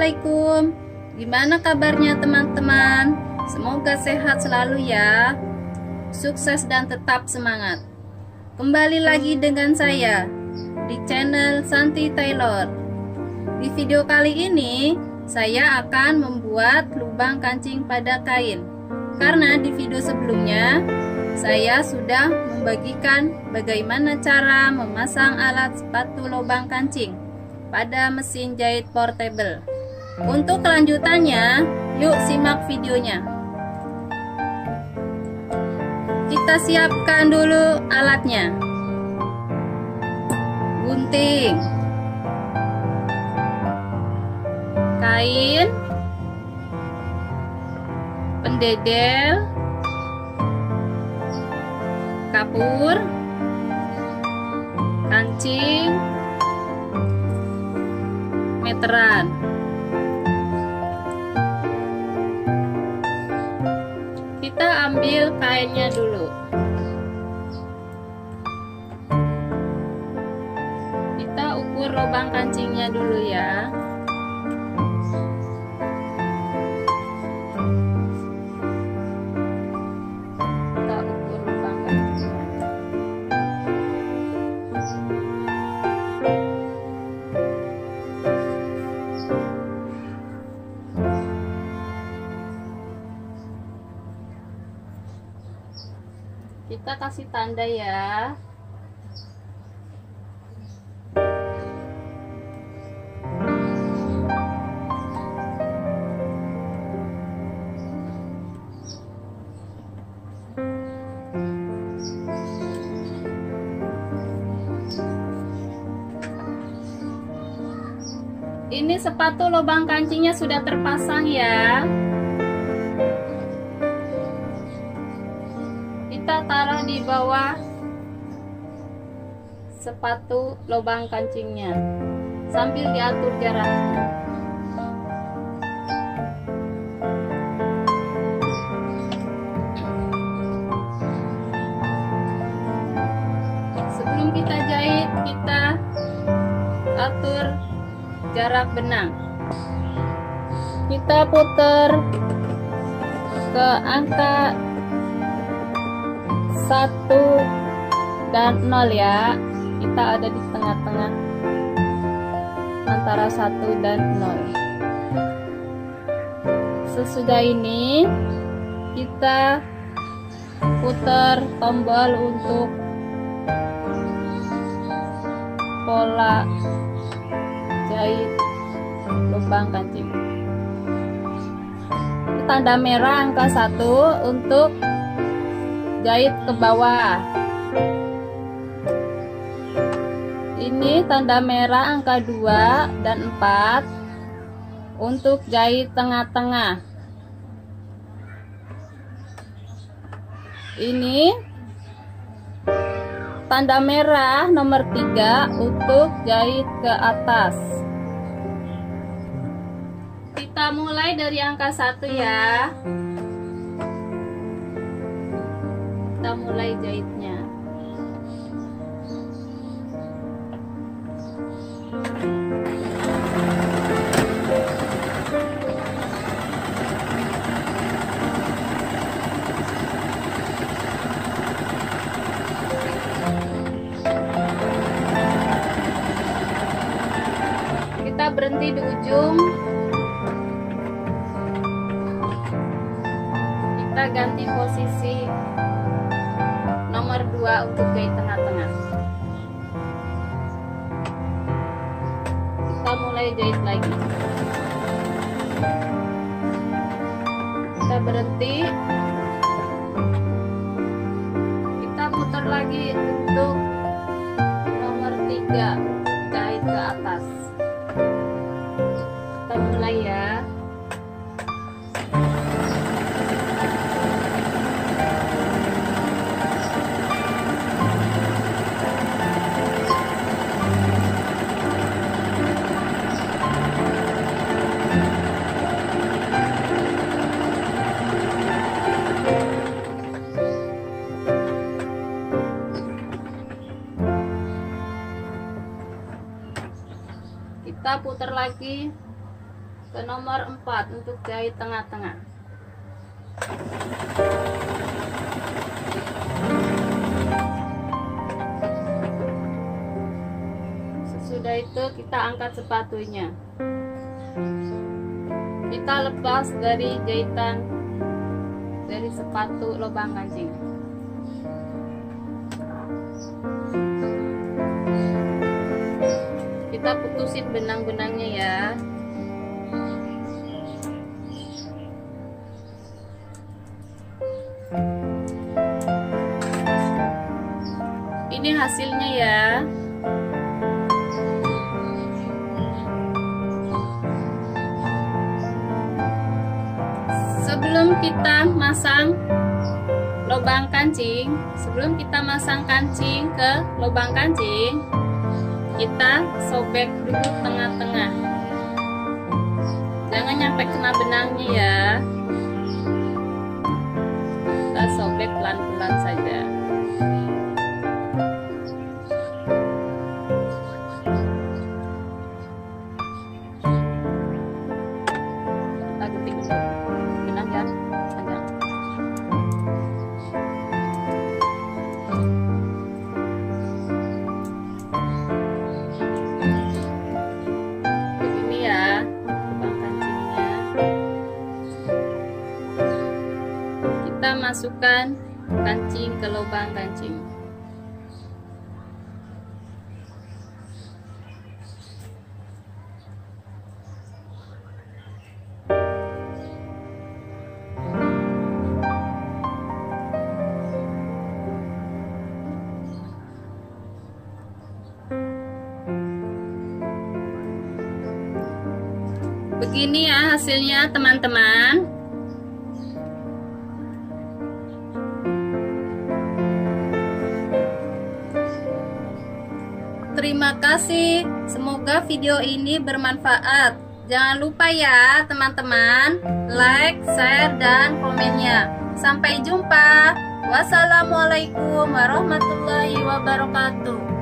Assalamualaikum. Gimana kabarnya teman-teman? Semoga sehat selalu ya. Sukses dan tetap semangat. Kembali lagi dengan saya di channel Santi Taylor. Di video kali ini saya akan membuat lubang kancing pada kain. Karena di video sebelumnya saya sudah membagikan bagaimana cara memasang alat sepatu lubang kancing pada mesin jahit portable. Untuk kelanjutannya, yuk simak videonya. Kita siapkan dulu alatnya. Gunting, kain, pendedel, kapur, kancing, meteran. Kita ambil kainnya dulu. Kita ukur lubang kancingnya dulu ya. Kita ukur lubang kancingnya. Kita kasih tanda ya. Ini sepatu lubang kancingnya sudah terpasang ya. Kita taruh di bawah sepatu lubang kancingnya sambil diatur jaraknya. Sebelum kita jahit, kita atur jarak benang. Kita putar ke angka 1 dan 0 ya. Kita ada di tengah-tengah antara 1 dan 0. Sesudah ini kita putar tombol untuk pola jahit lubang kancing. Tanda merah angka 1 untuk jahit ke bawah. Ini tanda merah angka 2 dan 4 untuk jahit tengah-tengah. Ini tanda merah nomor 3 untuk jahit ke atas. Kita mulai dari angka 1 ya. Kita mulai jahitnya. Kita berhenti di ujung. Kita ganti posisi nomor 2 untuk jahit tengah-tengah. Kita mulai jahit lagi. Kita berhenti. Kita putar lagi untuk nomor 3 jahit ke atas. Kita mulai ya. Kita putar lagi ke nomor 4 untuk jahit tengah-tengah. Sesudah itu kita angkat sepatunya. Kita lepas dari jahitan dari sepatu lubang kancing. Kita putusin benang-benangnya ya. Ini hasilnya ya. Sebelum kita masang lubang kancing, sebelum kita masang kancing ke lubang kancing, kita sobek dulu tengah-tengah. Jangan nyampe kena benangnya ya. Kita sobek pelan-pelan saja. Kita gunting benang ya, panjang. Begini ya lubang kancingnya. Kita masukkan kancing ke lubang kancing. Begini ya hasilnya teman-teman. Terima kasih, semoga video ini bermanfaat. Jangan lupa ya teman-teman, like, share, dan komennya. Sampai jumpa. Wassalamualaikum warahmatullahi wabarakatuh.